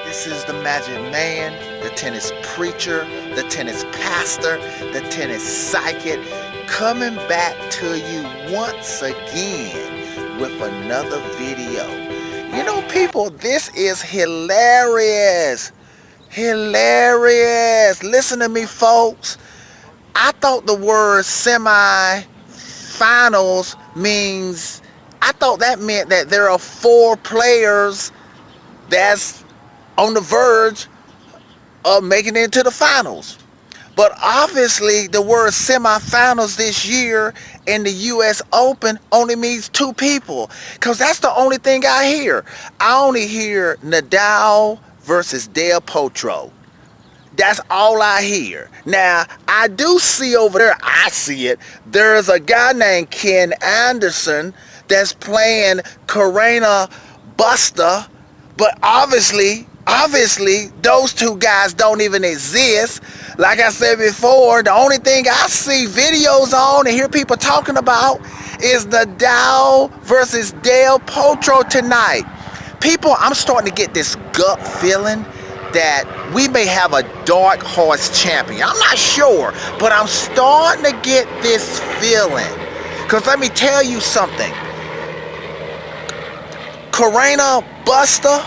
This is the Magic Man, the tennis preacher, the tennis pastor, the tennis psychic, coming back to you once again with another video. You know, people, this is hilarious. Hilarious. Listen to me, folks. I thought the word semi-finals means, I thought that meant that there are 4 players that's on the verge of making it into the finals. But obviously the word semifinals this year in the U.S. Open only means 2 people, because that's the only thing I hear. I only hear Nadal versus Del Potro. That's all I hear. Now, I do see over there, I see it, there's a guy named Ken Anderson that's playing Carreno Busta, but obviously those 2 guys don't even exist. Like I said before, the only thing I see videos on and hear people talking about is Nadal versus Del Potro tonight. People, I'm starting to get this gut feeling that we may have a dark horse champion. I'm not sure, but I'm starting to get this feeling. Because let me tell you something. Carreno Busta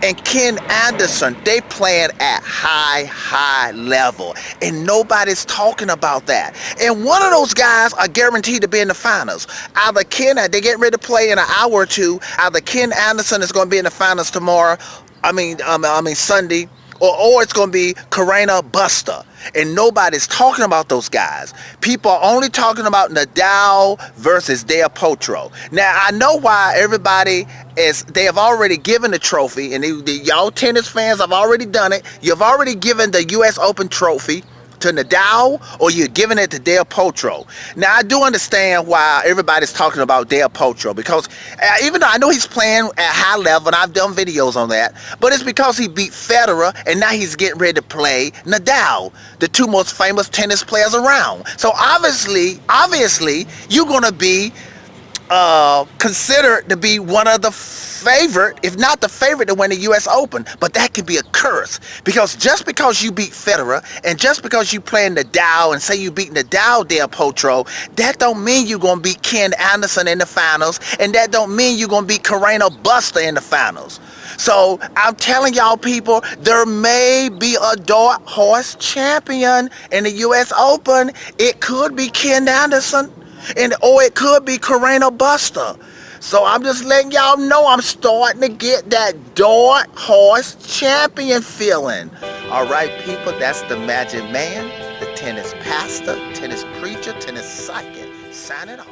and Ken Anderson, they playing at high level, and nobody's talking about that. And one of those guys are guaranteed to be in the finals. Either Ken, they're getting ready to play in an hour or 2. Either Ken Anderson is going to be in the finals tomorrow. Sunday. Or it's going to be Carreno Busta. And nobody's talking about those guys. People are only talking about Nadal versus Del Potro. Now, I know why everybody they have already given the trophy, and y'all tennis fans have already done it. You've already given the U.S. Open trophy to Nadal, or you're giving it to Del Potro. Now, I do understand why everybody's talking about Del Potro, because even though I know he's playing at high level, and I've done videos on that, but it's because he beat Federer, and now he's getting ready to play Nadal, the 2 most famous tennis players around. So obviously, you're going to be considered to be one of the favorite, if not the favorite, to win the U.S. Open. But that could be a curse, because just because you beat Federer, and just because you playing Nadal, and say you beat Nadal, Del Potro, that don't mean you're going to beat Ken Anderson in the finals, and that don't mean you're going to beat Carreno Busta in the finals. So I'm telling y'all, people, there may be a dark horse champion in the U.S. Open. It could be Ken Anderson, or it could be Carreno Busta. So I'm just letting y'all know I'm starting to get that dark horse champion feeling. All right, people, that's the Magic Man, the tennis pastor, tennis preacher, tennis psychic, signing off.